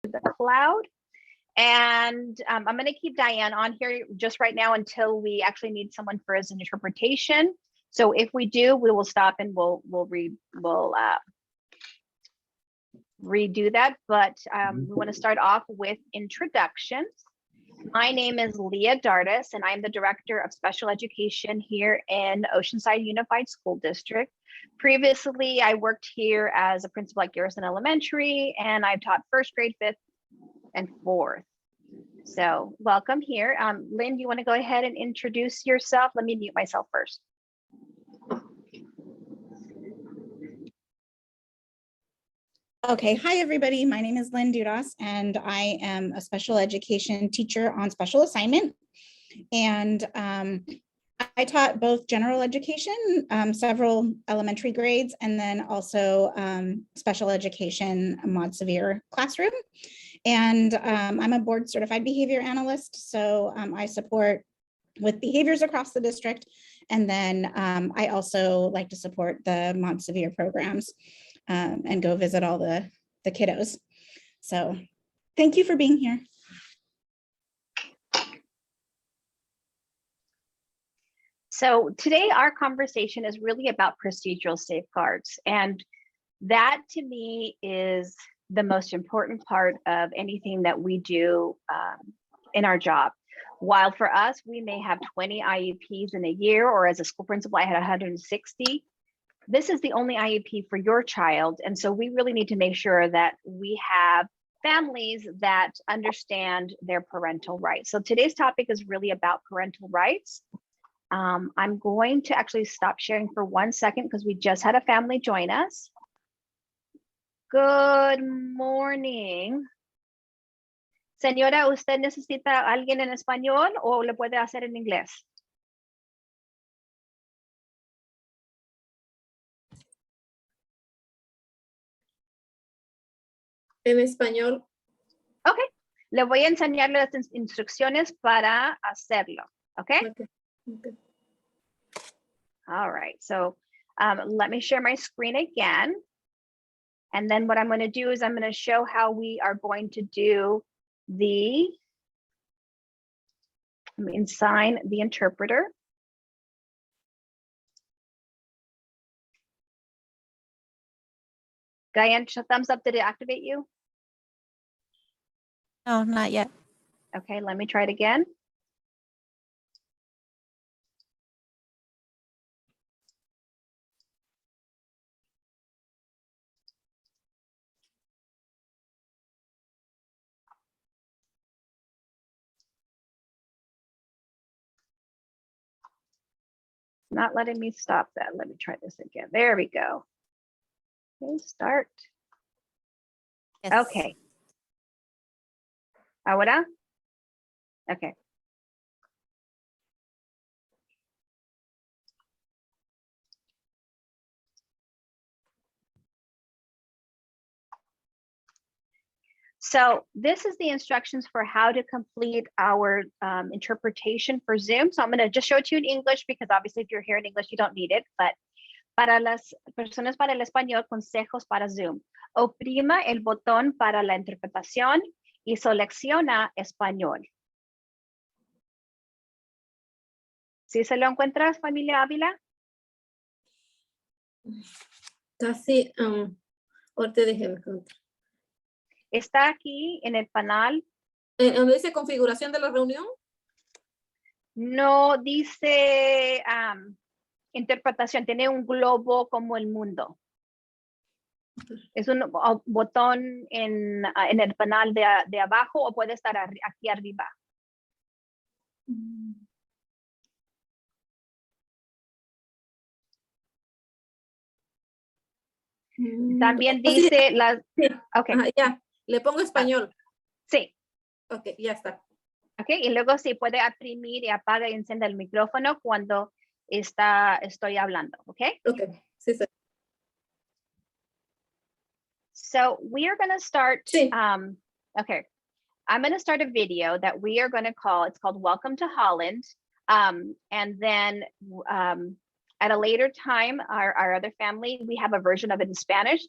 the cloud. And I'm going to keep Diane on here just right now until we actually need someone for his interpretation. So if we do, we will stop and we'll redo that. But we want to start off with introductions. My name is Leah Dardis, and I'm the Director of Special Education here in Oceanside Unified School District. Previously, I worked here as a principal at Garrison Elementary, and I've taught first grade, fifth, and fourth. So welcome here. Lynn, do you want to go ahead and introduce yourself? Let me mute myself first. Okay, hi everybody. My name is Lynn Dudas, and I am a special education teacher on special assignment. And I taught both general education, several elementary grades, and then also special education mod severe classroom. And I'm a board certified behavior analyst, so I support with behaviors across the district. And then I also like to support the mod severe programs and go visit all the kiddos. So thank you for being here. So today our conversation is really about procedural safeguards. And that to me is the most important part of anything that we do in our job. While for us, we may have 20 IEPs in a year, or as a school principal, I had 160. This is the only IEP for your child. And so we really need to make sure that we have families that understand their parental rights. So today's topic is really about parental rights. I'm going to actually stop sharing for 1 second because we just had a family join us. Good morning. Señora, ¿usted necesita a alguien en español o lo puede hacer en inglés? En español. Ok, le voy a enseñar las instrucciones para hacerlo, okay? Okay. All right, so let me share my screen again. And then what I'm going to do is I'm going to show how we are going to do assign the interpreter. Diane, thumbs up, did it activate you? No, not yet. Okay, let me try it again. Not letting me stop that. Let me try this again. There we go. Okay, start. Yes. Okay. Ahora? Okay. So this is the instructions for how to complete our interpretation for Zoom. So I'm going to just show it to you in English because obviously if you're here in English, you don't need it. But para las personas para el español, consejos para Zoom. Oprima el botón para la interpretación y selecciona español. ¿Sí se lo encuentras, familia Ávila? Casi, ahorita déjeme encontrar. Está aquí en el panel. ¿Dónde dice configuración de la reunión? No dice interpretación, tiene un globo como el mundo. Es un botón en el panel de abajo o puede estar aquí arriba. También dice las... Okay. Ya, le pongo español. Sí. Ok, ya está. Ok, y luego sí puede oprimir y apaga y enciende el micrófono cuando estoy hablando, ok? Ok, sí, sí. So we are going to start, Sí. okay, I'm going to start a video that we are going to call, it's called Welcome to Holland. And then at a later time, our other family, we have a version of it in Spanish.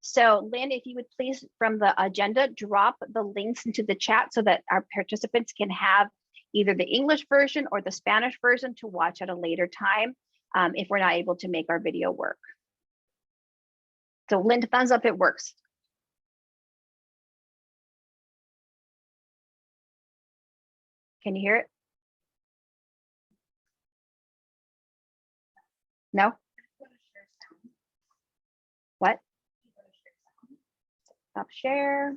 So Lynn, if you would please, from the agenda, drop the links into the chat so that our participants can have either the English version or the Spanish version to watch at a later time if we're not able to make our video work. So Lynn, thumbs up, it works. Can you hear it? No? What? Stop share.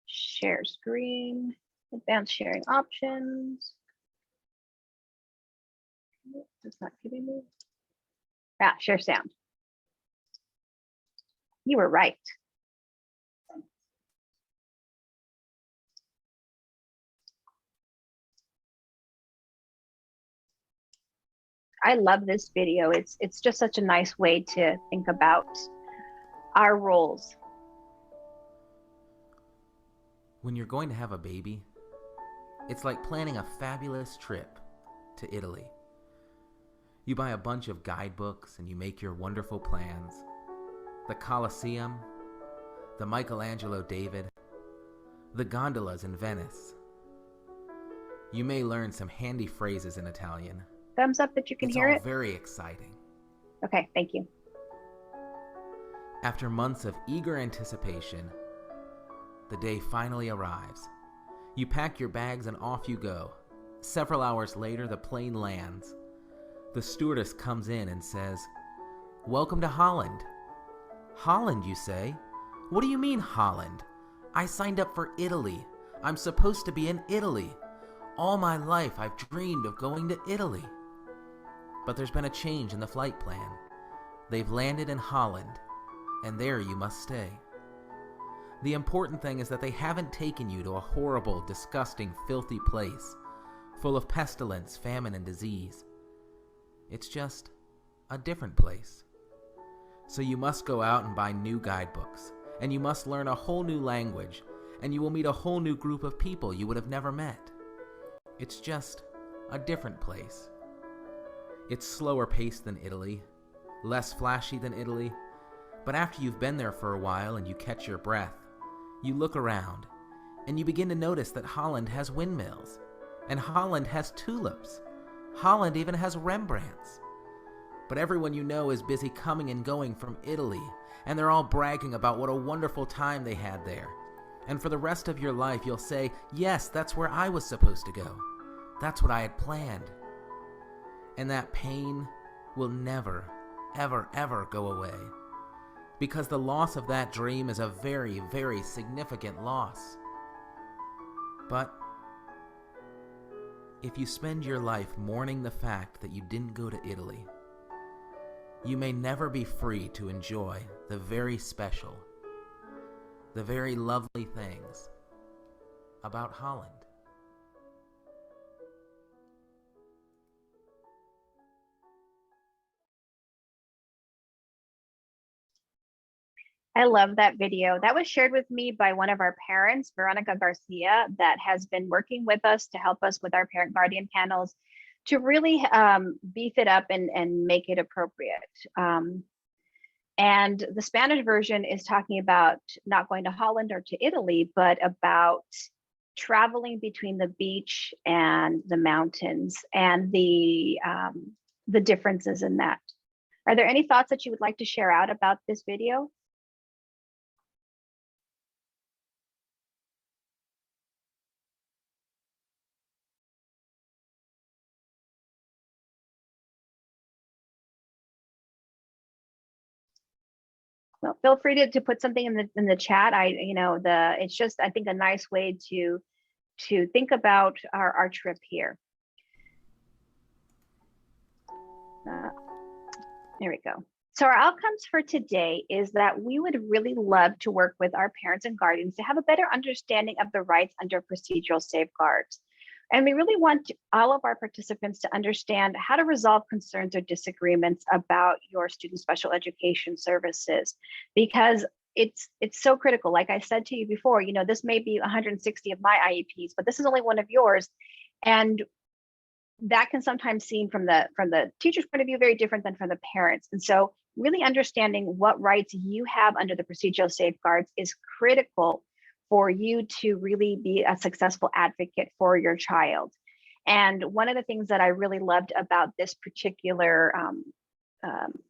Share screen. Advanced sharing options. It's not giving me. Ah, share sound. You were right. I love this video. It's just such a nice way to think about our roles. When you're going to have a baby, it's like planning a fabulous trip to Italy. You buy a bunch of guidebooks and you make your wonderful plans. The Colosseum, the Michelangelo David, the gondolas in Venice. You may learn some handy phrases in Italian. Thumbs up that you can hear It's it. all very exciting. Okay, thank you. After months of eager anticipation, the day finally arrives. You pack your bags and off you go. Several hours later, the plane lands. The stewardess comes in and says, "Welcome to Holland." "Holland, you say? What do you mean, Holland? I signed up for Italy. I'm supposed to be in Italy. All my life, I've dreamed of going to Italy." But there's been a change in the flight plan. They've landed in Holland, and there you must stay. The important thing is that they haven't taken you to a horrible, disgusting, filthy place, full of pestilence, famine, and disease. It's just a different place. So you must go out and buy new guidebooks, and you must learn a whole new language, and you will meet a whole new group of people you would have never met. It's just a different place. It's slower paced than Italy, less flashy than Italy, but after you've been there for a while and you catch your breath, you look around, and you begin to notice that Holland has windmills, and Holland has tulips. Holland even has Rembrandts. But everyone you know is busy coming and going from Italy, and they're all bragging about what a wonderful time they had there. And for the rest of your life, you'll say, "Yes, that's where I was supposed to go. That's what I had planned." And that pain will never, ever, ever go away. Because the loss of that dream is a very, very significant loss. But if you spend your life mourning the fact that you didn't go to Italy, you may never be free to enjoy the very special, the very lovely things about Holland. I love that video. That was shared with me by one of our parents, Veronica Garcia, that has been working with us to help us with our parent guardian panels to really beef it up and make it appropriate. And the Spanish version is talking about not going to Holland or to Italy, but about traveling between the beach and the mountains and the differences in that. Are there any thoughts that you would like to share out about this video? Well, feel free to put something in the chat. It's just, I think, a nice way to think about our trip here. There we go. So our outcomes for today is that we would really love to work with our parents and guardians to have a better understanding of the rights under procedural safeguards. And we really want all of our participants to understand how to resolve concerns or disagreements about your student special education services, because it's so critical. Like I said to you before, this may be 160 of my IEPs, but this is only one of yours. And that can sometimes seem from the teacher's point of view very different than from the parents. And so really understanding what rights you have under the procedural safeguards is critical for you to really be a successful advocate for your child. And one of the things that I really loved about this particular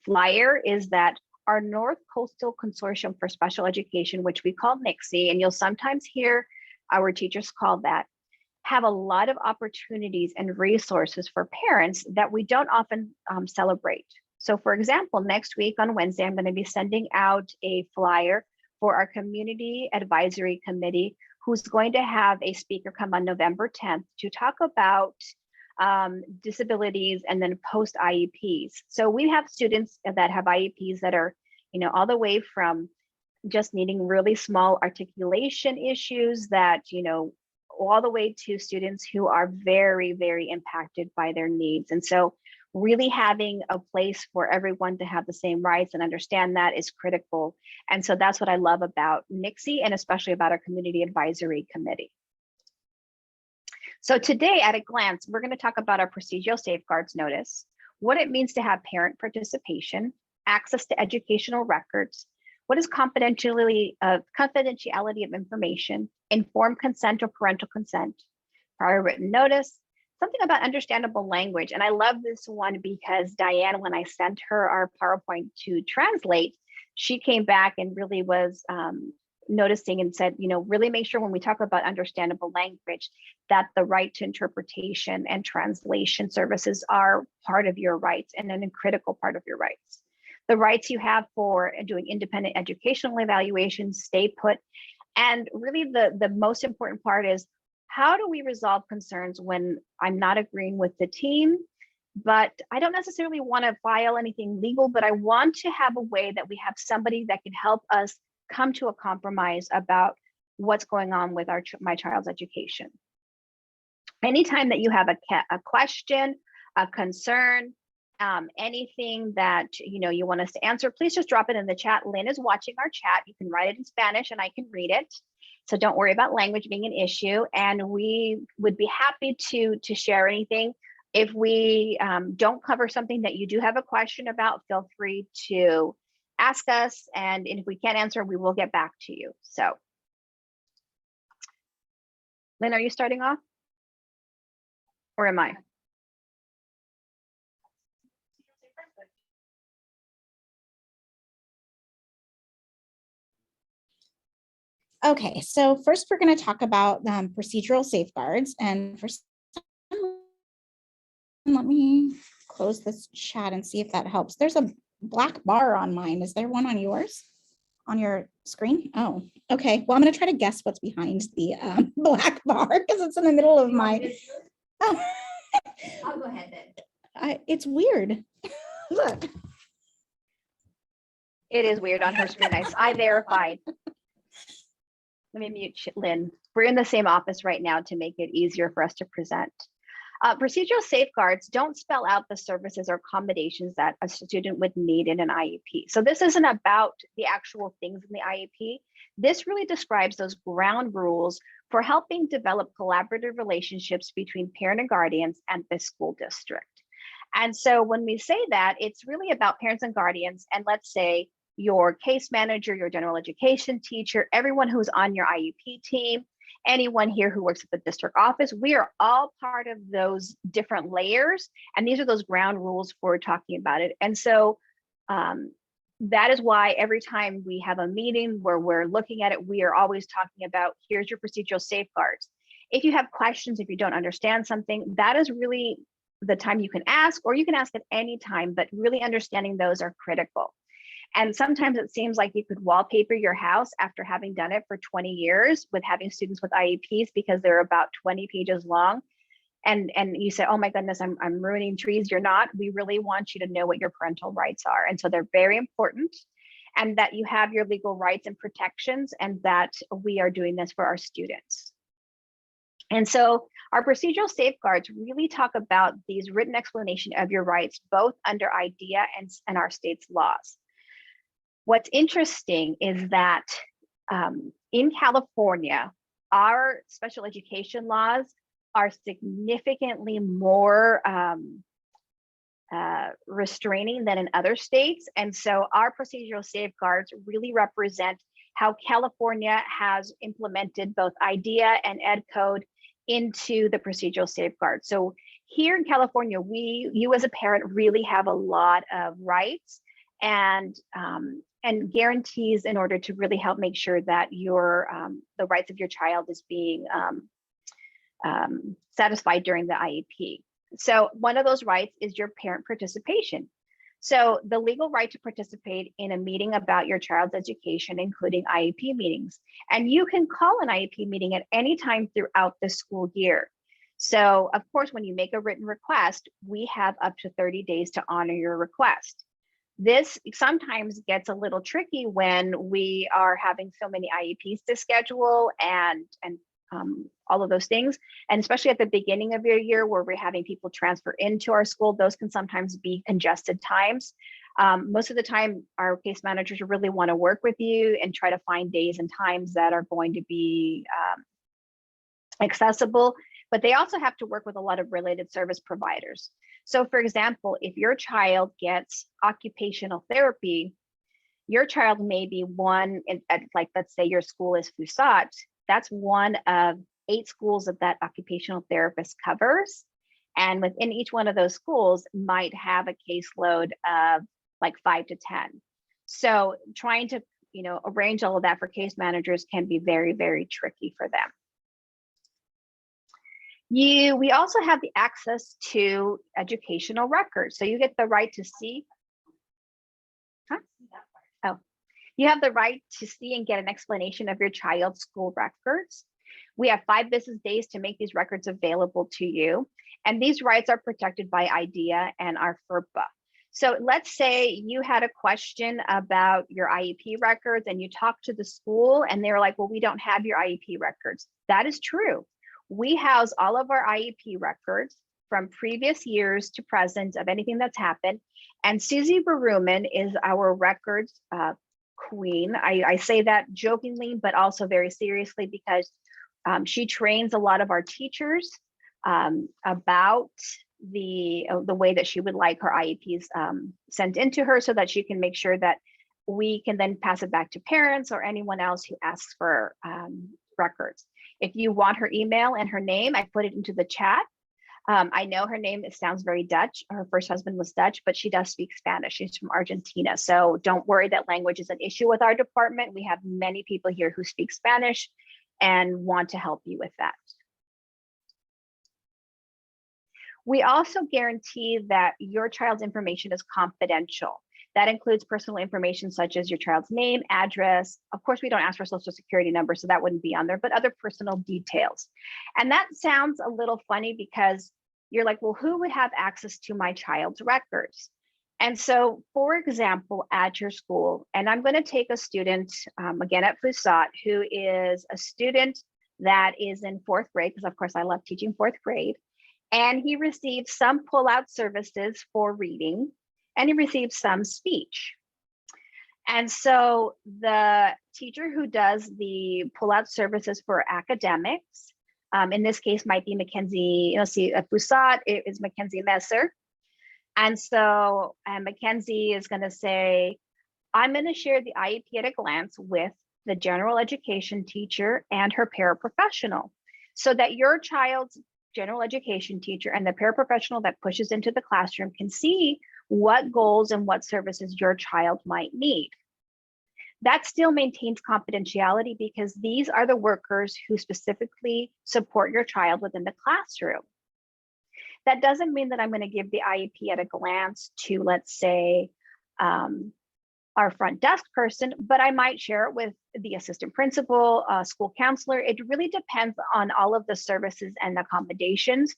flyer is that our North Coastal Consortium for Special Education, which we call NCSE, and you'll sometimes hear our teachers call that, have a lot of opportunities and resources for parents that we don't often celebrate. So for example, next week on Wednesday, I'm going to be sending out a flyer for our Community Advisory Committee, who's going to have a speaker come on November 10th to talk about disabilities and then post IEPs. So we have students that have IEPs that are, all the way from just needing really small articulation issues that, all the way to students who are very, very impacted by their needs. And so really having a place for everyone to have the same rights and understand that is critical. And so that's what I love about NCSE and especially about our Community Advisory Committee. So today at a glance, we're going to talk about our procedural safeguards notice, what it means to have parent participation, access to educational records, what is confidentiality of information, informed consent or parental consent, prior written notice, something about understandable language. And I love this one because Diane, when I sent her our PowerPoint to translate, she came back and really was noticing and said, really make sure when we talk about understandable language, that the right to interpretation and translation services are part of your rights and a critical part of your rights. The rights you have for doing independent educational evaluations, stay put. And really the most important part is, how do we resolve concerns when I'm not agreeing with the team, but I don't necessarily want to file anything legal, but I want to have a way that we have somebody that can help us come to a compromise about what's going on with my child's education. Anytime that you have a question, a concern, anything that you want us to answer, please just drop it in the chat. Lynn is watching our chat. You can write it in Spanish and I can read it. So don't worry about language being an issue. And we would be happy to share anything. If we don't cover something that you do have a question about, feel free to ask us. And if we can't answer, we will get back to you. So Lynn, are you starting off? Or am I? Okay, so first we're going to talk about procedural safeguards. And for let me close this chat and see if that helps. There's a black bar on mine. Is there one on yours? On your screen? Oh, okay. Well, I'm going to try to guess what's behind the black bar because it's in the middle of my. Oh. I'll go ahead then. It's weird. Look. It is weird on her screen. I verified. Let me mute Lynn. We're in the same office right now to make it easier for us to present. Procedural safeguards don't spell out the services or accommodations that a student would need in an IEP. So this isn't about the actual things in the IEP. This really describes those ground rules for helping develop collaborative relationships between parent and guardians and the school district. And so when we say that, it's really about parents and guardians, and let's say your case manager, your general education teacher, everyone who's on your IEP team, anyone here who works at the district office, we are all part of those different layers. And these are those ground rules for talking about it. And so that is why every time we have a meeting where we're looking at it, we are always talking about, here's your procedural safeguards. If you have questions, if you don't understand something, that is really the time you can ask, or you can ask at any time, but really understanding those are critical. And sometimes it seems like you could wallpaper your house after having done it for 20 years with having students with IEPs because they're about 20 pages long. And you say, oh my goodness, I'm ruining trees. You're not. We really want you to know what your parental rights are. And so they're very important, and that you have your legal rights and protections, and that we are doing this for our students. And so our procedural safeguards really talk about these written explanation of your rights, both under IDEA and our state's laws. What's interesting is that in California, our special education laws are significantly more restraining than in other states. And so our procedural safeguards really represent how California has implemented both IDEA and Ed Code into the procedural safeguards. So here in California, you as a parent really have a lot of rights and guarantees in order to really help make sure that the rights of your child is being satisfied during the IEP. So one of those rights is your parent participation. So the legal right to participate in a meeting about your child's education, including IEP meetings. And you can call an IEP meeting at any time throughout the school year. So of course, when you make a written request, we have up to 30 days to honor your request. This sometimes gets a little tricky when we are having so many IEPs to schedule and all of those things. And especially at the beginning of your year where we're having people transfer into our school, those can sometimes be congested times. Most of the time, our case managers really want to work with you and try to find days and times that are going to be accessible, but they also have to work with a lot of related service providers. So for example, if your child gets occupational therapy, your child may be one, like let's say your school is FUSAT, that's one of 8 schools that occupational therapist covers. And within each one of those schools might have a caseload of like 5 to 10. So trying to, arrange all of that for case managers can be very, very tricky for them. We also have the access to educational records. So you get the right to see. You have the right to see and get an explanation of your child's school records. We have 5 business days to make these records available to you. And these rights are protected by IDEA and our FERPA. So let's say you had a question about your IEP records and you talked to the school and they were like, well, we don't have your IEP records. That is true. We house all of our IEP records from previous years to present of anything that's happened. And Susie Baruman is our records queen. I say that jokingly, but also very seriously because she trains a lot of our teachers about the way that she would like her IEPs sent into her so that she can make sure that we can then pass it back to parents or anyone else who asks for records. If you want her email and her name, I put it into the chat. I know her name, it sounds very Dutch. Her first husband was Dutch, but she does speak Spanish. She's from Argentina. So don't worry that language is an issue with our department. We have many people here who speak Spanish and want to help you with that. We also guarantee that your child's information is confidential. That includes personal information such as your child's name, address. Of course, we don't ask for social security number, so that wouldn't be on there, but other personal details. And that sounds a little funny because you're like, well, who would have access to my child's records? And so, for example, at your school, and I'm going to take a student, again at FUSAT, who is a student that is in 4th grade, because of course I love teaching 4th grade, and he received some pull-out services for reading, and he received some speech. And so the teacher who does the pull-out services for academics, in this case might be Mackenzie, at FUSAT, it is Mackenzie Messer. And so Mackenzie is going to say, I'm going to share the IEP at a glance with the general education teacher and her paraprofessional so that your child's general education teacher and the paraprofessional that pushes into the classroom can see what goals and what services your child might need. That still maintains confidentiality because these are the workers who specifically support your child within the classroom. That doesn't mean that I'm going to give the IEP at a glance to, let's say, our front desk person, but I might share it with the assistant principal, school counselor. It really depends on all of the services and accommodations,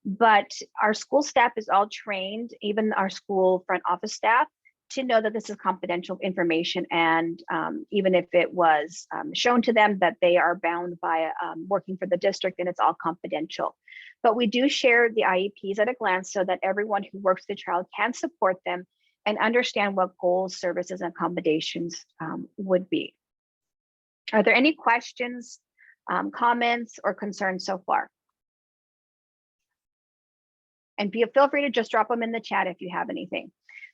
but our school staff is all trained, even our school front office staff, to know that this is confidential information. And even if it was shown to them that they are bound by working for the district, and it's all confidential. But we do share the IEPs at a glance so that everyone who works with the child can support them and understand what goals, services, and accommodations would be. Are there any questions, comments, or concerns so far? And feel free to just drop them in the chat if you have anything.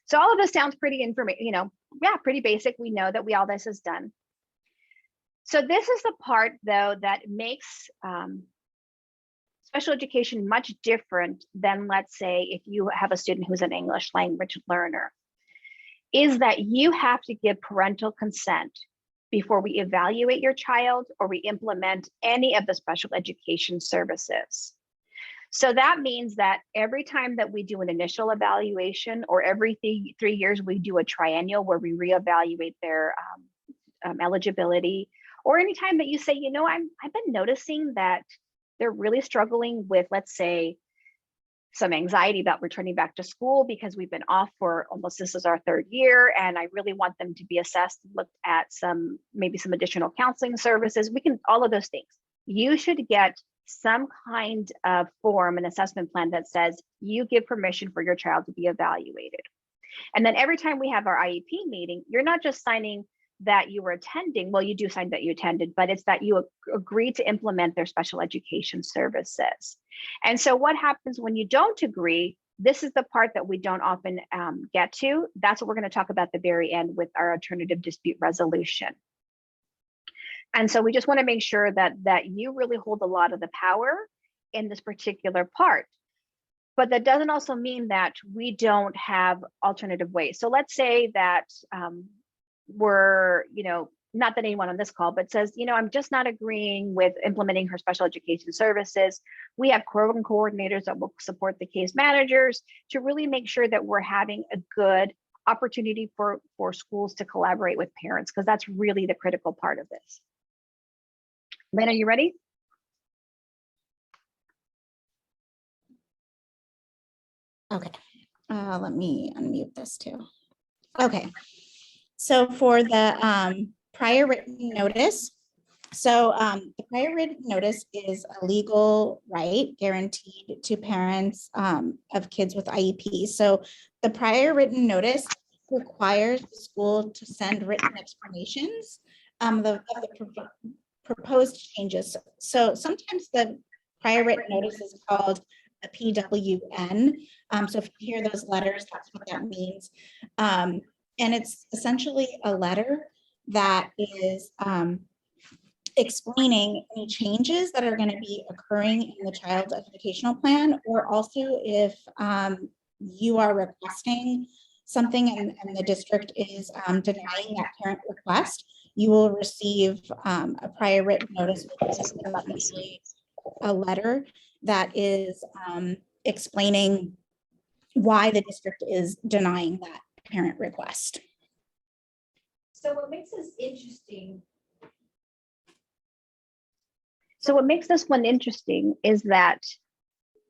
So all of this sounds pretty pretty basic. We know that all this is done. So this is the part though that makes special education much different than, let's say, if you have a student who's an English language learner, is that you have to give parental consent before we evaluate your child or we implement any of the special education services. So that means that every time that we do an initial evaluation, or every 3 years we do a triennial where we reevaluate their eligibility, or anytime that you say, you know, I've been noticing that they're really struggling with, let's say, some anxiety about returning back to school because we've been off for almost, this is our 3rd year, and I really want them to be assessed, looked at maybe some additional counseling services. We can, all of those things. You should get some kind of form, an assessment plan that says you give permission for your child to be evaluated. And then every time we have our IEP meeting, you're not just signing that you were attending. Well, you do sign that you attended, but it's that you agree to implement their special education services. And so what happens when you don't agree? This is the part that we don't often get to. That's what we're going to talk about at the very end with our alternative dispute resolution. And so we just want to make sure that you really hold a lot of the power in this particular part. But that doesn't also mean that we don't have alternative ways. So let's say that we're, not that anyone on this call, but says, I'm just not agreeing with implementing her special education services. We have program coordinators that will support the case managers to really make sure that we're having a good opportunity for schools to collaborate with parents, because that's really the critical part of this. Lynn, are you ready? Okay, let me unmute this too. Okay, so for the prior written notice, the prior written notice is a legal right guaranteed to parents of kids with IEP. So the prior written notice requires the school to send written explanations of the proposed changes. So sometimes the prior written notice is called a PWN. So if you hear those letters, that's what that means. And it's essentially a letter that is explaining any changes that are going to be occurring in the child's educational plan, or also if you are requesting something and the district is denying that parent request, you will receive a prior written notice, which is essentially a letter that is explaining why the district is denying that parent request. So what makes this interesting? So what makes this one interesting is that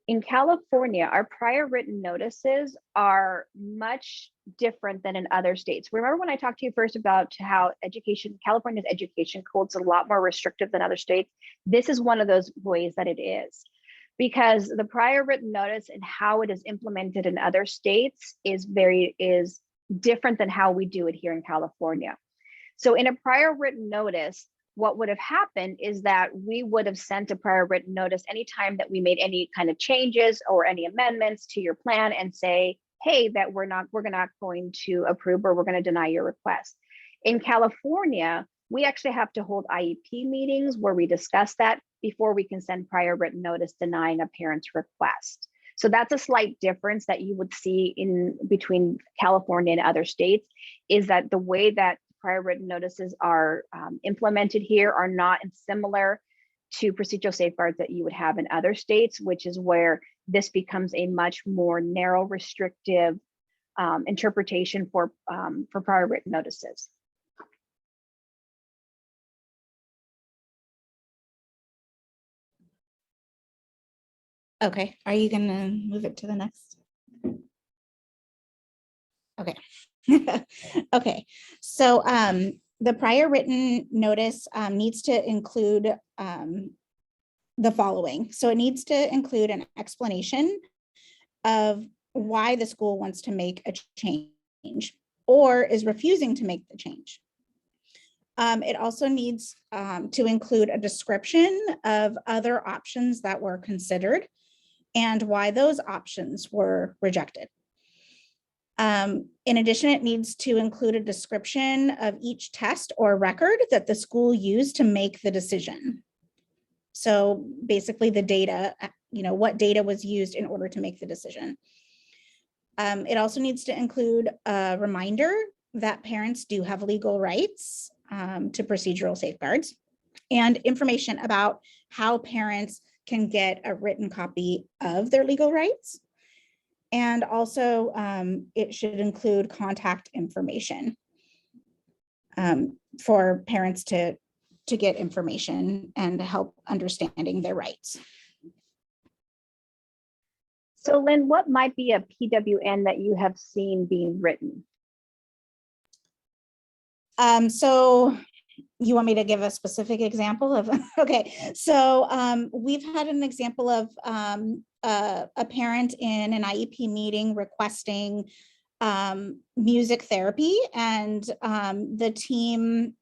in California, our prior written notices are much different than in other states. Remember when I talked to you first about how California's education code is a lot more restrictive than other states? This is one of those ways that it is, because the prior written notice and how it is implemented in other states is different than how we do it here in California. So in a prior written notice, what would have happened is that we would have sent a prior written notice anytime that we made any kind of changes or any amendments to your plan and say, hey, that we're not going to approve or we're going to deny your request. In California, we actually have to hold IEP meetings where we discuss that before we can send prior written notice denying a parent's request. So that's a slight difference that you would see in between California and other states, is that the way that prior written notices are implemented here are not similar to procedural safeguards that you would have in other states, which is where this becomes a much more narrow, restrictive interpretation for prior written notices. Okay, are you gonna move it to the next? Okay. Okay, so the prior written notice needs to include the following. So it needs to include an explanation of why the school wants to make a change or is refusing to make the change. It also needs to include a description of other options that were considered and why those options were rejected. In addition, it needs to include a description of each test or record that the school used to make the decision. So basically the data, what data was used in order to make the decision. It also needs to include a reminder that parents do have legal rights to procedural safeguards, and information about how parents can get a written copy of their legal rights. And also it should include contact information for parents to get information and help understanding their rights. So Lynn, what might be a PWN that you have seen being written? So you want me to give a specific example of, okay. So we've had an example of a parent in an IEP meeting requesting music therapy, and the team,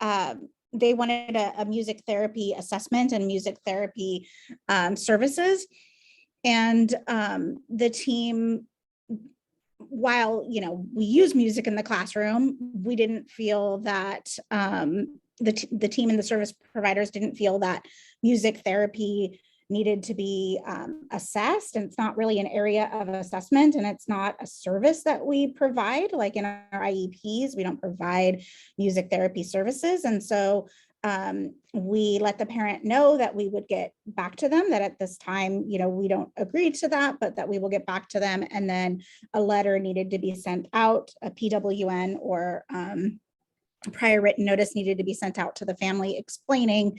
they wanted a music therapy assessment and music therapy services. And the team, while we use music in the classroom, we didn't feel that the team and the service providers didn't feel that music therapy needed to be assessed. And it's not really an area of assessment, and it's not a service that we provide. Like in our IEPs, we don't provide music therapy services. And so we let the parent know that we would get back to them, that at this time, we don't agree to that, but that we will get back to them. And then a letter needed to be sent out, a PWN or prior written notice needed to be sent out to the family explaining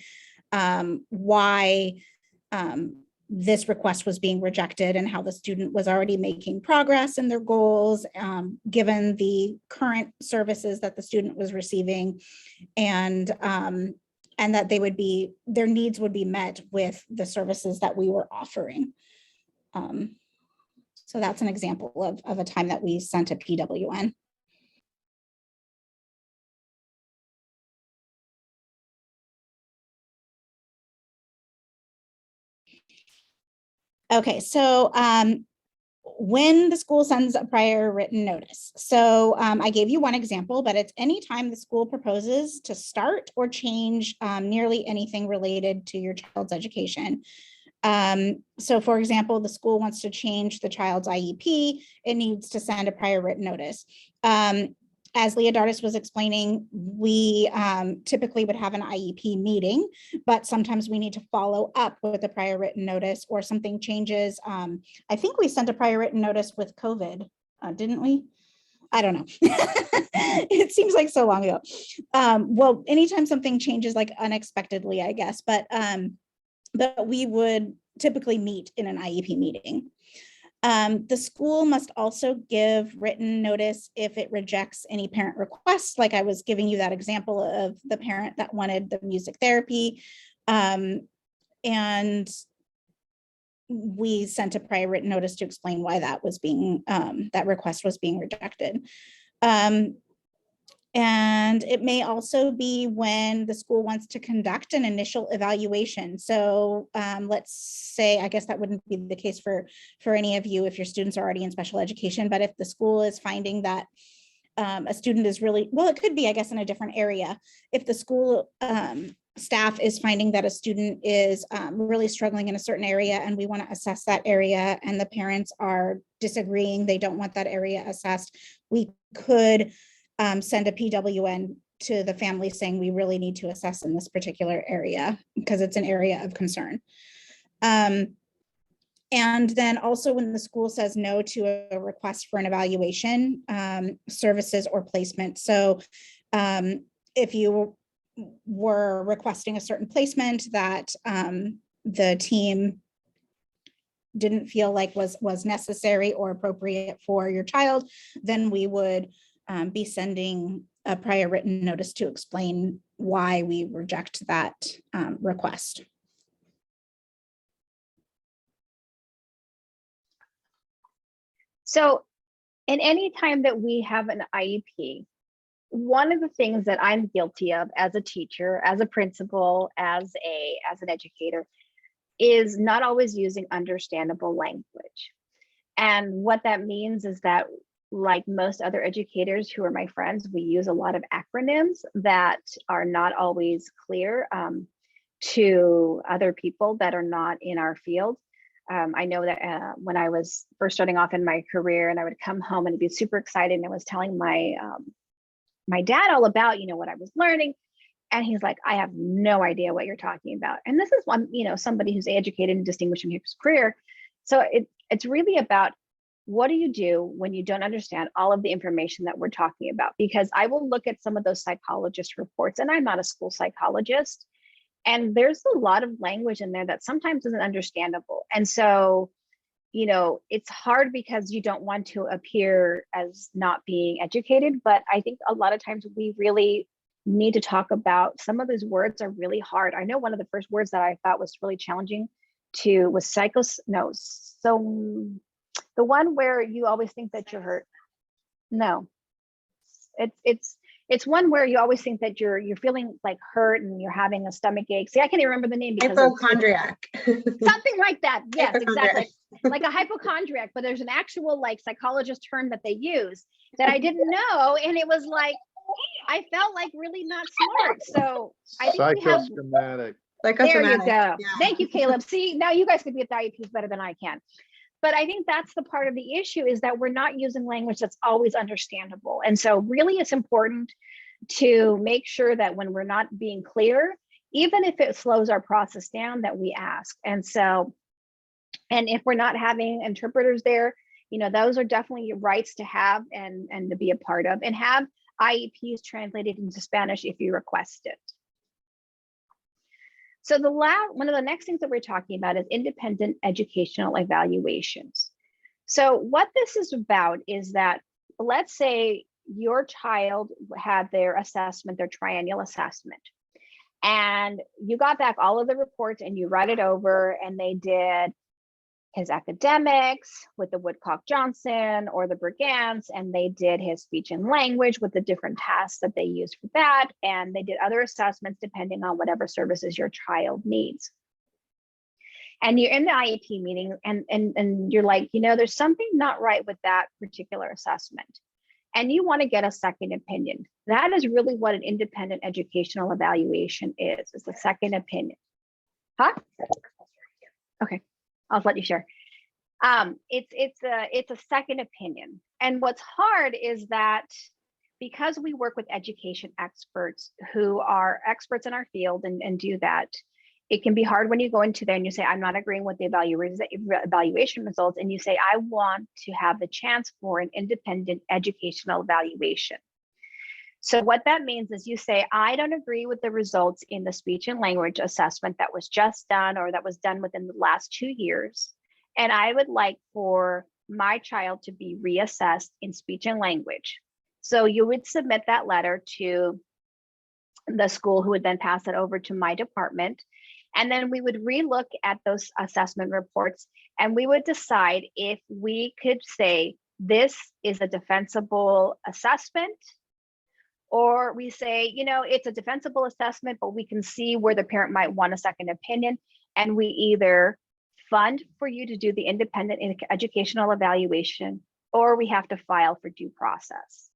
why this request was being rejected and how the student was already making progress in their goals, given the current services that the student was receiving, and that their needs would be met with the services that we were offering. So that's an example of a time that we sent a PWN. Okay, so when the school sends a prior written notice. So I gave you one example, but it's anytime the school proposes to start or change nearly anything related to your child's education. So for example, the school wants to change the child's IEP, it needs to send a prior written notice. As Leah Dardis was explaining, we typically would have an IEP meeting, but sometimes we need to follow up with a prior written notice or something changes. I think we sent a prior written notice with COVID, didn't we? I don't know. It seems like so long ago. Well, anytime something changes like unexpectedly, I guess, but we would typically meet in an IEP meeting. The school must also give written notice if it rejects any parent requests, like I was giving you that example of the parent that wanted the music therapy. And we sent a prior written notice to explain why that was being, that request was being rejected. And it may also be when the school wants to conduct an initial evaluation. So let's say, I guess that wouldn't be the case for any of you if your students are already in special education, but if the school is finding that a student is really, well, it could be, I guess, in a different area. If the school staff is finding that a student is really struggling in a certain area and we want to assess that area and the parents are disagreeing, they don't want that area assessed, we could send a PWN to the family saying we really need to assess in this particular area because it's an area of concern. And then also when the school says no to a request for an evaluation, services or placement. So if you were requesting a certain placement that the team didn't feel like was necessary or appropriate for your child, then we would be sending a prior written notice to explain why we reject that request. So in any time that we have an IEP, one of the things that I'm guilty of as a teacher, as a principal, as an educator, is not always using understandable language. And what that means is that, like most other educators who are my friends, we use a lot of acronyms that are not always clear to other people that are not in our field. I know that when I was first starting off in my career, and I would come home and be super excited, and I was telling my my dad all about, you know, what I was learning, and he's like, I have no idea what you're talking about. And this is one, you know, somebody who's educated and distinguished in his career. So it's really about, what do you do when you don't understand all of the information that we're talking about? Because I will look at some of those psychologist reports, and I'm not a school psychologist, and there's a lot of language in there that sometimes isn't understandable. And so, you know, it's hard because you don't want to appear as not being educated, but I think a lot of times we really need to talk about, some of those words are really hard. I know one of the first words that I thought was really challenging was the one where you always think that you're hurt. No, it's one where you always think that you're feeling like hurt and you're having a stomach ache. See, I can't even remember the name because Hypochondriac. something like that. Yes, Hypochondriac. exactly. Like a hypochondriac, but there's an actual like psychologist term that they use that I didn't know. And it was like, I felt like really not smart. So I think we have, Psychosomatic. there you go. Yeah. Thank you, Caleb. See, now you guys could be at the IEPs better than I can. But I think that's the part of the issue, is that we're not using language that's always understandable. And so really it's important to make sure that when we're not being clear, even if it slows our process down, that we ask. And so, and if we're not having interpreters there, you know, those are definitely your rights to have and to be a part of, and have IEPs translated into Spanish if you request it. So one of the next things that we're talking about is independent educational evaluations. So what this is about is that, let's say your child had their assessment, their triennial assessment, and you got back all of the reports and you read it over, and they did his academics with the Woodcock-Johnson or the Brigance, and they did his speech and language with the different tasks that they used for that, and they did other assessments depending on whatever services your child needs. And you're in the IEP meeting, and you're like, you know, there's something not right with that particular assessment, and you want to get a second opinion. That is really what an independent educational evaluation is a second opinion. Huh? Okay. I'll let you share. It's a second opinion. And what's hard is that because we work with education experts who are experts in our field and do that, it can be hard when you go into there and you say, I'm not agreeing with the evaluation results, and you say, I want to have the chance for an independent educational evaluation. So what that means is you say, I don't agree with the results in the speech and language assessment that was just done or that was done within the last 2 years. And I would like for my child to be reassessed in speech and language. So you would submit that letter to the school, who would then pass it over to my department. And then we would relook at those assessment reports, and we would decide if we could say this is a defensible assessment, or we say, you know, it's a defensible assessment, but we can see where the parent might want a second opinion. And we either fund for you to do the independent educational evaluation, or we have to file for due process.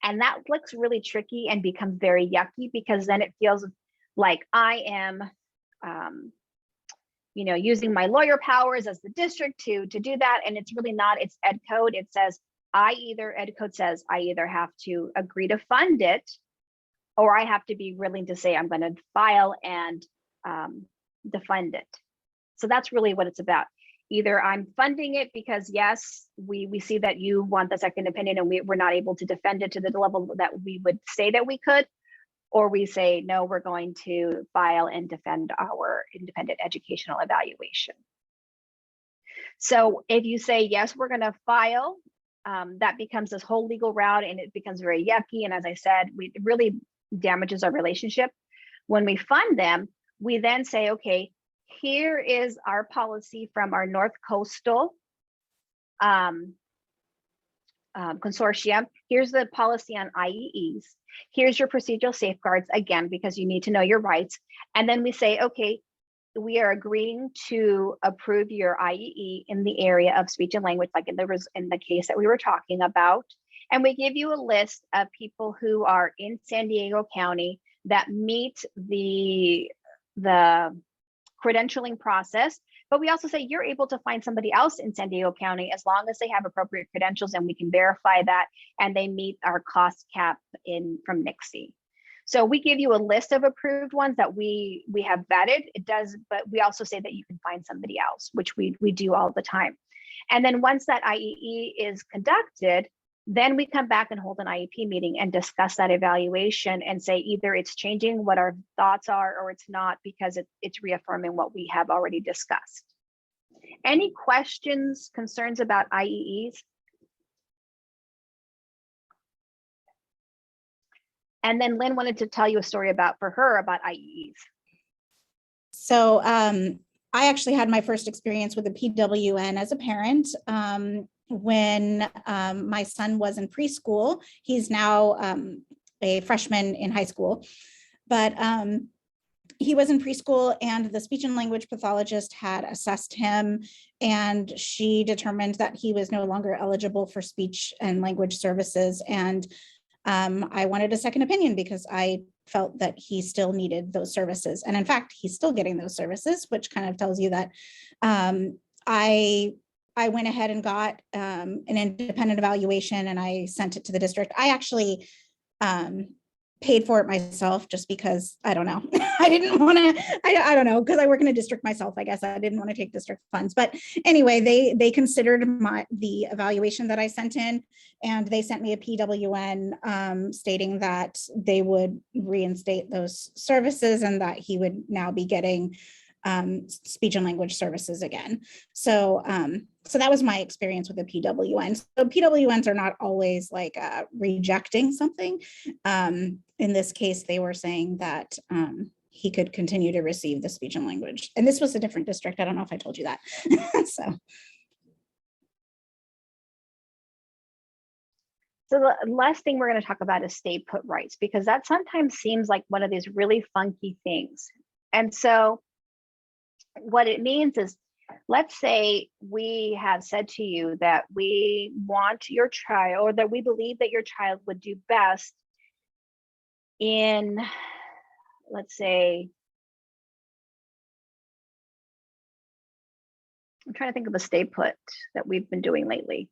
And that looks really tricky and becomes very yucky, because then it feels like I am, you know, using my lawyer powers as the district to do that. And it's really not, it's ed code. It says, ed code says I either have to agree to fund it, or I have to be willing to say I'm going to file and defund it. So that's really what it's about. Either I'm funding it because yes, we see that you want the second opinion and we're not able to defend it to the level that we would say that we could, or we say, no, we're going to file and defend our independent educational evaluation. So if you say, yes, we're going to file, that becomes this whole legal route, and it becomes very yucky. And as I said, it really damages our relationship. When we fund them, we then say, okay, here is our policy from our North Coastal consortium. Here's the policy on IEEs. Here's your procedural safeguards, again, because you need to know your rights. And then we say, okay, we are agreeing to approve your IEE in the area of speech and language, like in the case that we were talking about. And we give you a list of people who are in San Diego County that meet the credentialing process. But we also say you're able to find somebody else in San Diego County as long as they have appropriate credentials, and we can verify that, and they meet our cost cap from NICSE. So we give you a list of approved ones that we have vetted. It does, but we also say that you can find somebody else, which we do all the time. And then once that IEE is conducted, then we come back and hold an IEP meeting and discuss that evaluation and say either it's changing what our thoughts are or it's not, because it's reaffirming what we have already discussed. Any questions, concerns about IEEs? And then Lynn wanted to tell you a story about IEEs. So I actually had my first experience with a PWN as a parent when my son was in preschool. He's now a freshman in high school, but he was in preschool, and the speech and language pathologist had assessed him, and she determined that he was no longer eligible for speech and language services. And I wanted a second opinion because I felt that he still needed those services. And in fact, he's still getting those services, which kind of tells you that I went ahead and got an independent evaluation, and I sent it to the district. I actually paid for it myself just because, I don't know, I didn't want to, I don't know, because I work in a district myself, I guess I didn't want to take district funds. But anyway, they considered the evaluation that I sent in, and they sent me a PWN stating that they would reinstate those services and that he would now be getting speech and language services again. So so that was my experience with the PWN. So PWNs are not always like rejecting something. In this case, they were saying that he could continue to receive the speech and language. And this was a different district. I don't know if I told you that. So the last thing we're going to talk about is stay put rights, because that sometimes seems like one of these really funky things. And so what it means is, let's say we have said to you that we want your child, or that we believe that your child would do best in, let's say, I'm trying to think of a stay put that we've been doing lately.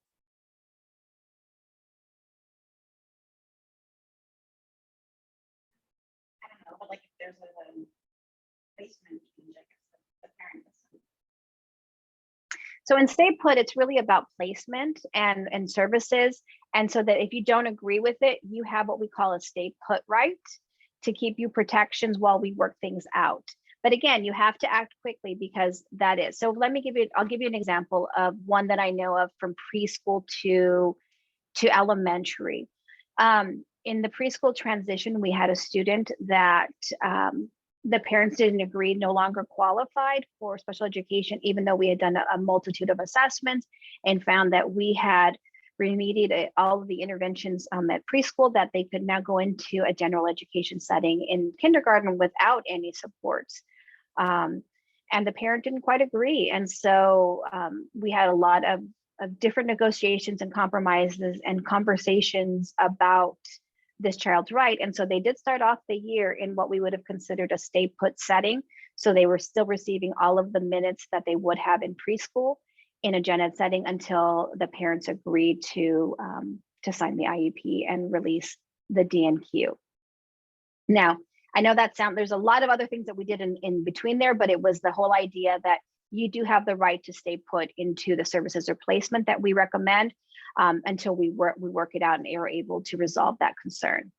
I don't know, but like if there's a placement change, I guess the parent doesn't. So in stay put, it's really about placement and services. And so that if you don't agree with it, you have what we call a stay put right to keep you protections while we work things out. But again, you have to act quickly, because that is. So I'll give you an example of one that I know of from preschool to elementary. In the preschool transition, we had a student that the parents didn't agree, no longer qualified for special education, even though we had done a multitude of assessments and found that we had remediated all of the interventions at preschool, that they could now go into a general education setting in kindergarten without any supports. And the parent didn't quite agree. And so we had a lot of different negotiations and compromises and conversations about this child's right. And so they did start off the year in what we would have considered a stay put setting. So they were still receiving all of the minutes that they would have in preschool in a gen ed setting until the parents agreed to sign the IEP and release the DNQ. Now, I know there's a lot of other things that we did in between there, but it was the whole idea that you do have the right to stay put into the services or placement that we recommend until we work it out and are able to resolve that concern.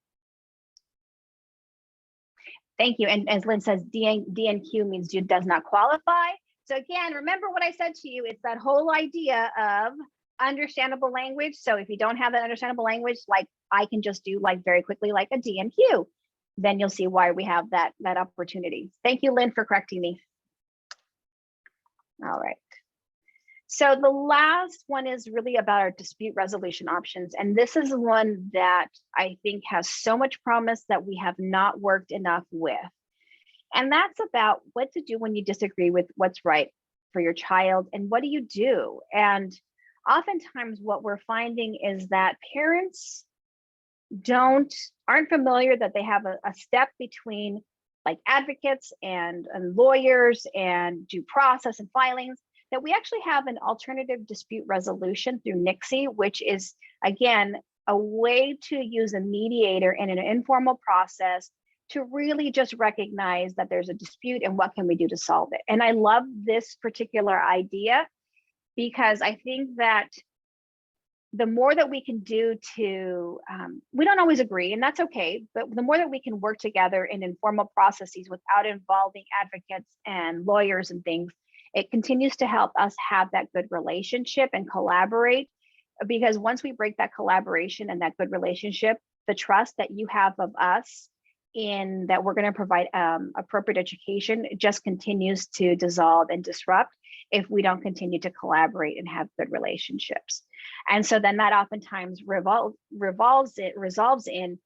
Thank you. And as Lynn says, DNQ means does not qualify. So again, remember what I said to you, it's that whole idea of understandable language. So if you don't have that understandable language, like I can just do like very quickly, like a DNQ, then you'll see why we have that opportunity. Thank you, Lynn, for correcting me. All right. So the last one is really about our dispute resolution options. And this is one that I think has so much promise that we have not worked enough with. And that's about what to do when you disagree with what's right for your child and what do you do? And oftentimes what we're finding is that parents aren't familiar that they have a step between like advocates and lawyers and due process and filings, that we actually have an alternative dispute resolution through NICSE, which is, again, a way to use a mediator in an informal process to really just recognize that there's a dispute and what can we do to solve it. And I love this particular idea because I think that the more that we can do to, we don't always agree, and that's okay, but the more that we can work together in informal processes without involving advocates and lawyers and things, it continues to help us have that good relationship and collaborate. Because once we break that collaboration and that good relationship, the trust that you have of us in that we're going to provide appropriate education, it just continues to dissolve and disrupt if we don't continue to collaborate and have good relationships. And so then that oftentimes resolves in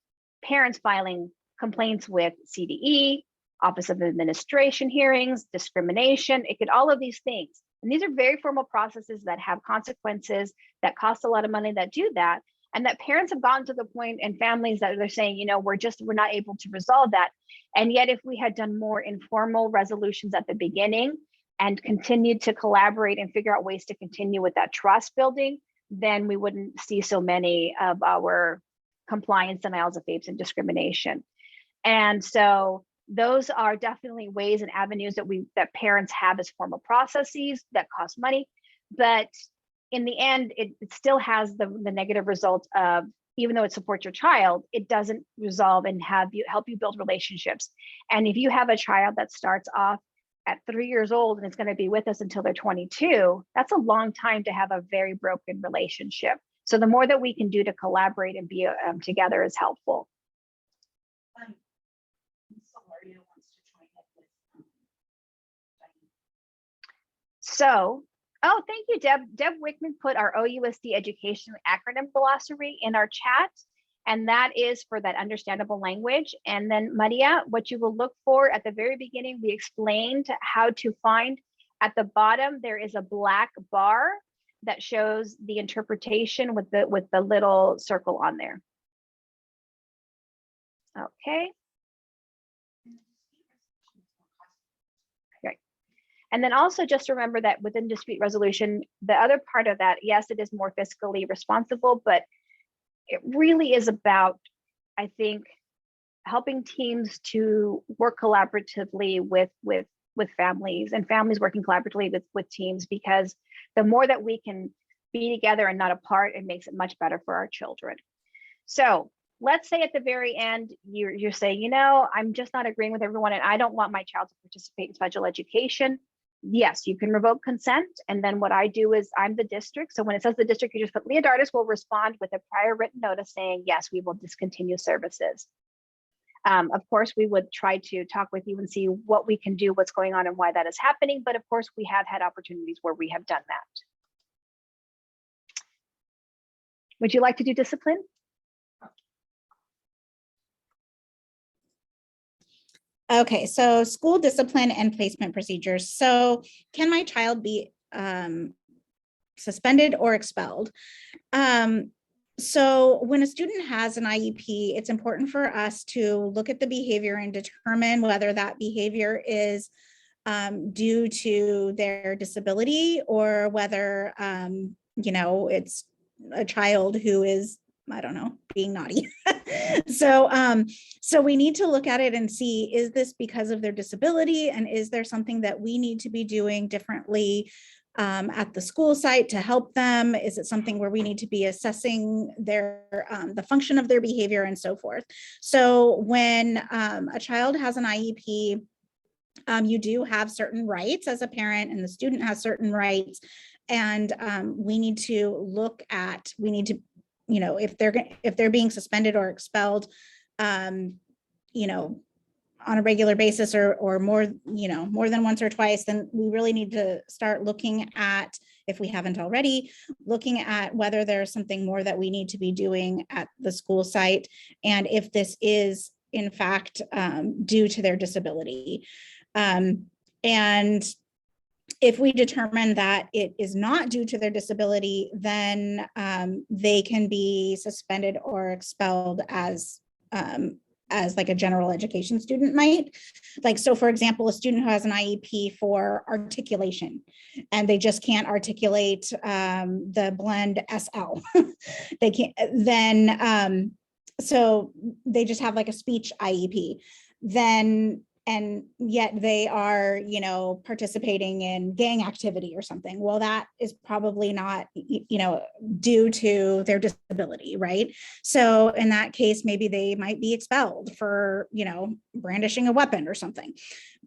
parents filing complaints with CDE, Office of Administration hearings, discrimination, it could all of these things. And these are very formal processes that have consequences, that cost a lot of money, that do that. And that parents have gotten to the point and families that they're saying, you know, we're not able to resolve that. And yet if we had done more informal resolutions at the beginning and continued to collaborate and figure out ways to continue with that trust building, then we wouldn't see so many of our compliance denials of FAPEs and discrimination. And so those are definitely ways and avenues that parents have as formal processes that cost money. But in the end, it still has the negative result of, even though it supports your child, it doesn't resolve and help you build relationships. And if you have a child that starts off at 3 years old and it's going to be with us until they're 22, that's a long time to have a very broken relationship. So the more that we can do to collaborate and be together is helpful. So, oh, thank you, Deb. Deb Wickman put our OUSD education acronym glossary in our chat, and that is for that understandable language. And then Maria, what you will look for at the very beginning, we explained how to find at the bottom, there is a black bar that shows the interpretation with the little circle on there. Okay. And then also just remember that within dispute resolution, the other part of that, yes, it is more fiscally responsible, but it really is about, I think, helping teams to work collaboratively with families, and families working collaboratively with teams, because the more that we can be together and not apart, it makes it much better for our children. So let's say at the very end, you're saying, you know, I'm just not agreeing with everyone and I don't want my child to participate in special education. Yes, you can revoke consent. And then what I do is I'm the district. So when it says the district, you just put Leonidas will respond with a prior written notice saying, yes, we will discontinue services. Of course, we would try to talk with you and see what we can do, what's going on and why that is happening. But of course, we have had opportunities where we have done that. Would you like to do discipline? Okay, so school discipline and placement procedures. So can my child be suspended or expelled? So when a student has an IEP, it's important for us to look at the behavior and determine whether that behavior is due to their disability or whether, you know, it's a child who is, I don't know, being naughty. So we need to look at it and see, is this because of their disability? And is there something that we need to be doing differently at the school site to help them? Is it something where we need to be assessing their the function of their behavior and so forth? So when a child has an IEP, you do have certain rights as a parent, and the student has certain rights. And we need to look at, you know, if they're being suspended or expelled, you know, on a regular basis or more, you know, more than once or twice, then we really need to start looking at, if we haven't already, looking at whether there's something more that we need to be doing at the school site. And if this is in fact due to their disability. And if we determine that it is not due to their disability, then they can be suspended or expelled as like a general education student might. Like, so for example, a student who has an IEP for articulation and they just can't articulate the blend SL, they can't, then, so they just have like a speech IEP, then, and yet they are, you know, participating in gang activity or something. Well, that is probably not, you know, due to their disability, right? So in that case, maybe they might be expelled for, you know, brandishing a weapon or something.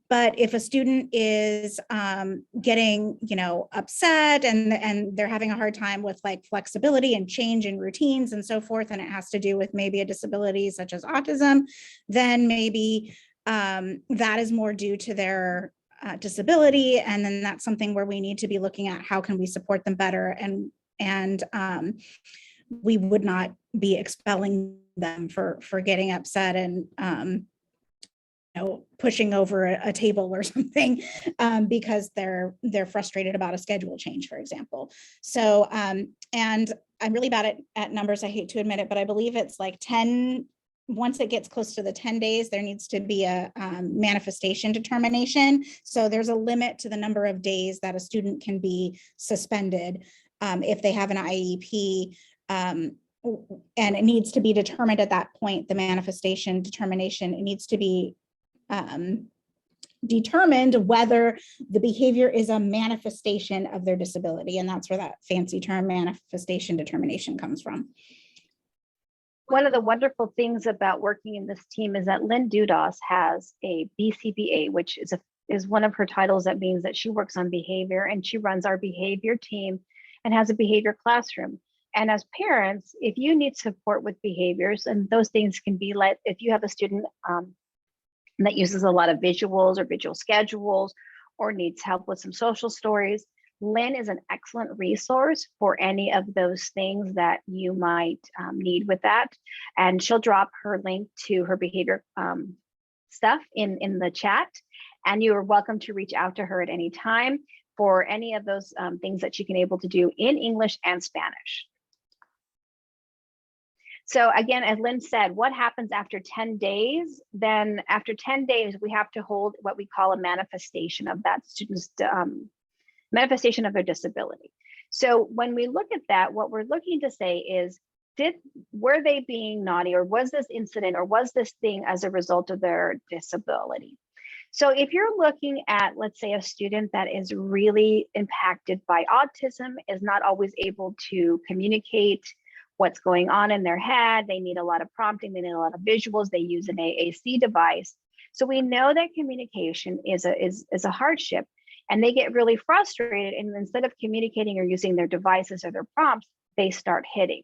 But if a student is getting, you know, upset and they're having a hard time with like flexibility and change in routines and so forth, and it has to do with maybe a disability such as autism, then maybe that is more due to their disability. And then that's something where we need to be looking at how can we support them better, and we would not be expelling them for getting upset and you know, pushing over a table or something because they're frustrated about a schedule change, for example. So and I'm really bad at numbers, I hate to admit it, but I believe it's like 10. Once it gets close to the 10 days, there needs to be a manifestation determination. So there's a limit to the number of days that a student can be suspended if they have an IEP, and it needs to be determined at that point, the manifestation determination, it needs to be determined whether the behavior is a manifestation of their disability. And that's where that fancy term manifestation determination comes from. One of the wonderful things about working in this team is that Lynn Dudas has a BCBA, which is one of her titles. That means that she works on behavior, and she runs our behavior team and has a behavior classroom. And as parents, if you need support with behaviors, and those things can be like, if you have a student that uses a lot of visuals or visual schedules or needs help with some social stories, Lynn is an excellent resource for any of those things that you might need with that. And she'll drop her link to her behavior stuff in the chat. And you are welcome to reach out to her at any time for any of those things that she can able to do in English and Spanish. So again, as Lynn said, what happens after 10 days? Then after 10 days, we have to hold what we call a manifestation of that student's manifestation of their disability. So when we look at that, what we're looking to say is, were they being naughty, or was this incident, or was this thing as a result of their disability? So if you're looking at, let's say, a student that is really impacted by autism, is not always able to communicate what's going on in their head, they need a lot of prompting, they need a lot of visuals, they use an AAC device. So we know that communication is a hardship. And they get really frustrated, and instead of communicating or using their devices or their prompts, they start hitting.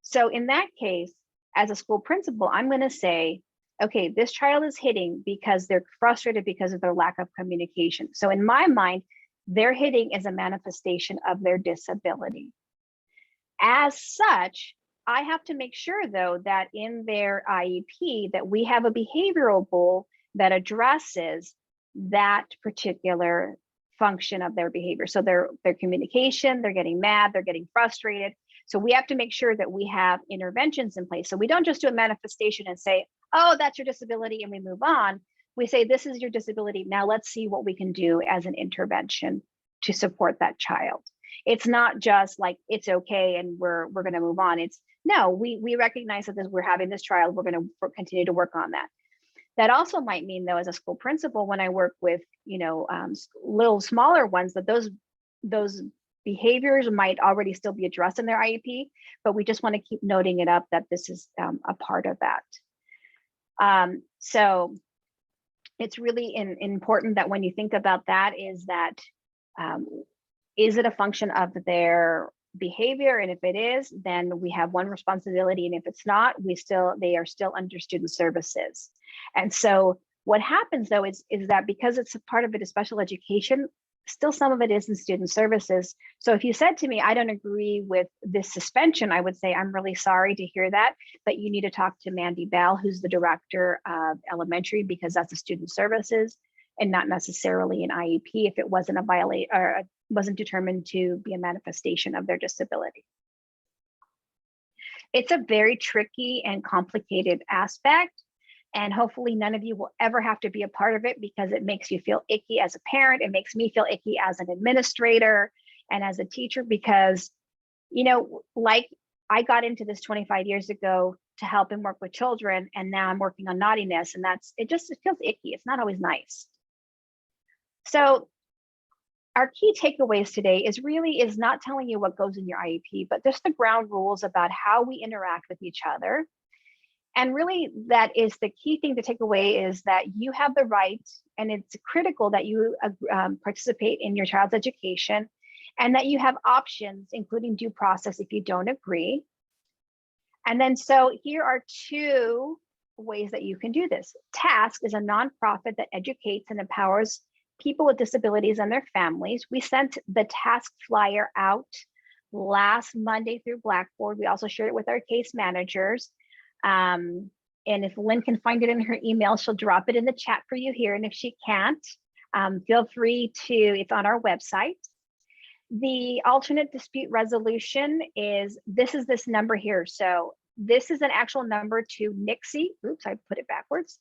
So in that case, as a school principal, I'm going to say, okay, this child is hitting because they're frustrated because of their lack of communication. So in my mind, their hitting is a manifestation of their disability. As such, I have to make sure, though, that in their IEP that we have a behavioral goal that addresses that particular function of their behavior. So their communication, they're getting mad, they're getting frustrated. So we have to make sure that we have interventions in place. So we don't just do a manifestation and say, oh, that's your disability, and we move on. We say, this is your disability. Now let's see what we can do as an intervention to support that child. It's not just like, it's okay and we're going to move on. It's no, we recognize that we're having this child, we're going to continue to work on that. That also might mean, though, as a school principal, when I work with, you know, little smaller ones, that those behaviors might already still be addressed in their IEP, but we just want to keep noting it up that this is a part of that. So it's really important that when you think about that, is it a function of their behavior? And if it is, then we have one responsibility. And if it's not, they are still under student services. And so what happens, though, is that because it's a part of it is special education, still some of it is in student services. So if you said to me, I don't agree with this suspension, I would say, I'm really sorry to hear that, but you need to talk to Mandy Bell, who's the director of elementary, because that's a student services and not necessarily an IEP if it wasn't a violate or wasn't determined to be a manifestation of their disability. It's a very tricky and complicated aspect. And hopefully none of you will ever have to be a part of it, because it makes you feel icky as a parent. It makes me feel icky as an administrator and as a teacher, because, you know, like I got into this 25 years ago to help and work with children, and now I'm working on naughtiness, and it feels icky. It's not always nice. So our key takeaways today is not telling you what goes in your IEP, but just the ground rules about how we interact with each other. And really, that is the key thing to take away, is that you have the right, and it's critical that you participate in your child's education, and that you have options, including due process if you don't agree. And then, so here are 2 ways that you can do this. TASK is a nonprofit that educates and empowers people with disabilities and their families. We sent the TASK flyer out last Monday through Blackboard. We also shared it with our case managers. And if Lynn can find it in her email, she'll drop it in the chat for you here. And if she can't, feel free to, it's on our website. The alternate dispute resolution is this number here. So this is an actual number to NICSE. Oops, I put it backwards.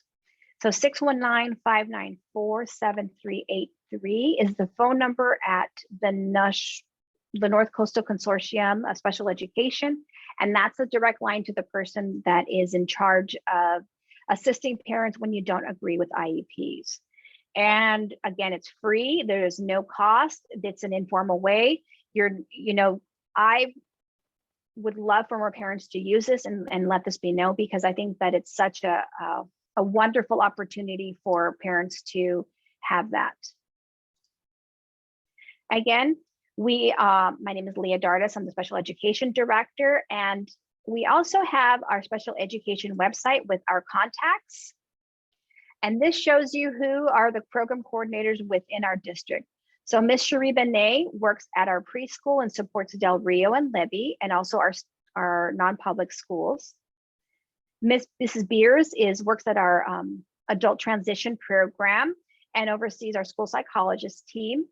So 619-594-7383 is the phone number at the North Coastal Consortium of Special Education. And that's a direct line to the person that is in charge of assisting parents when you don't agree with IEPs. And again, it's free. There is no cost. It's an informal way. I would love for more parents to use this and let this be known, because I think that it's such a wonderful opportunity for parents to have that. Again, my name is Leah Dardis. I'm the Special Education Director, and we also have our special education website with our contacts. And this shows you who are the program coordinators within our district. So Miss Cherie Benet works at our preschool and supports Del Rio and Libby, and also our non-public schools. Mrs. Beers works at our adult transition program and oversees our school psychologist team.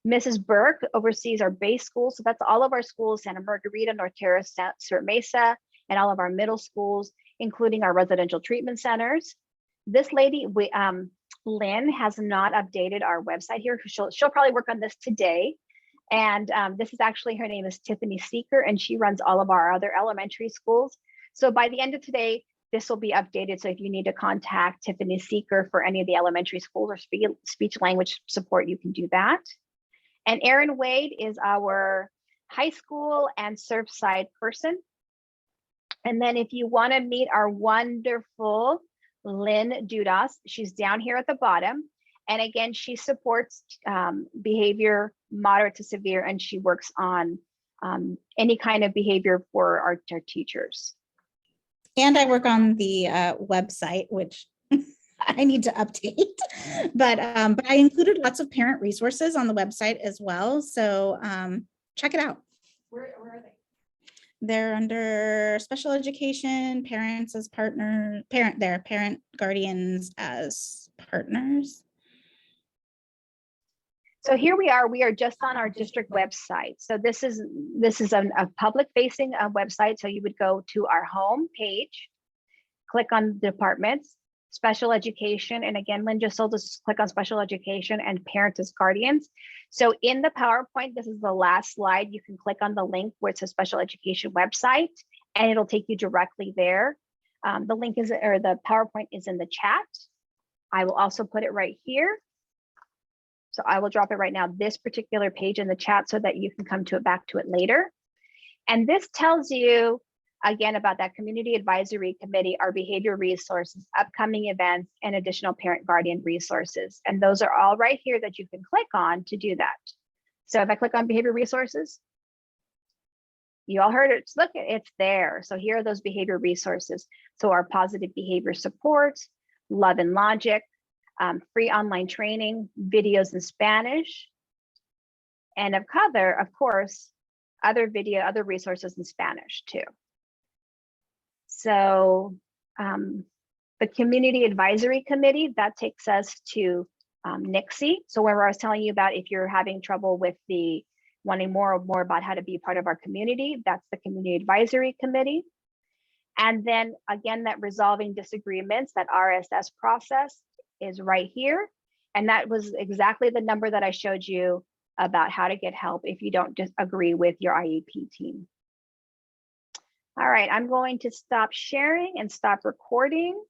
Mrs. Burke oversees our base schools. So that's all of our schools: Santa Margarita, North Terrace, Stuart Mesa, and all of our middle schools, including our residential treatment centers. This lady, Lynn, has not updated our website here. She'll probably work on this today. And this is actually, her name is Tiffany Seeker, and she runs all of our other elementary schools. So by the end of today, this will be updated. So if you need to contact Tiffany Seeker for any of the elementary schools or speech language support, you can do that. And Erin Wade is our high school and Surfside person. And then if you want to meet our wonderful Lynn Dudas, she's down here at the bottom. And again, she supports behavior moderate to severe, and she works on any kind of behavior for our teachers. And I work on the website, which I need to update, but I included lots of parent resources on the website as well. So check it out. Where are they? They're under special education, parents as partners, parent guardians as partners. So here we are just on our district website. So this is a public facing website. So you would go to our home page, click on departments, special education. And again, Lynn just told us to click on special education and parents as guardians. So in the PowerPoint, this is the last slide. You can click on the link where it says special education website, and it'll take you directly there. The link the PowerPoint is in the chat. I will also put it right here. So I will drop it right now, this particular page in the chat, so that you can come back to it later. And this tells you, again, about that community advisory committee, our behavior resources, upcoming events, and additional parent guardian resources. And those are all right here that you can click on to do that. So if I click on behavior resources, you all heard it, look, it's there. So here are those behavior resources. So our positive behavior support, love and logic, free online training, videos in Spanish, And of course, other video, other resources in Spanish too. So the Community Advisory Committee, that takes us to NICSE. So where I was telling you about if you're having trouble with the wanting more about how to be part of our community, that's the Community Advisory Committee. And then again, that resolving disagreements, that RSS process is right here. And that was exactly the number that I showed you about how to get help if you don't disagree with your IEP team. All right, I'm going to stop sharing and stop recording.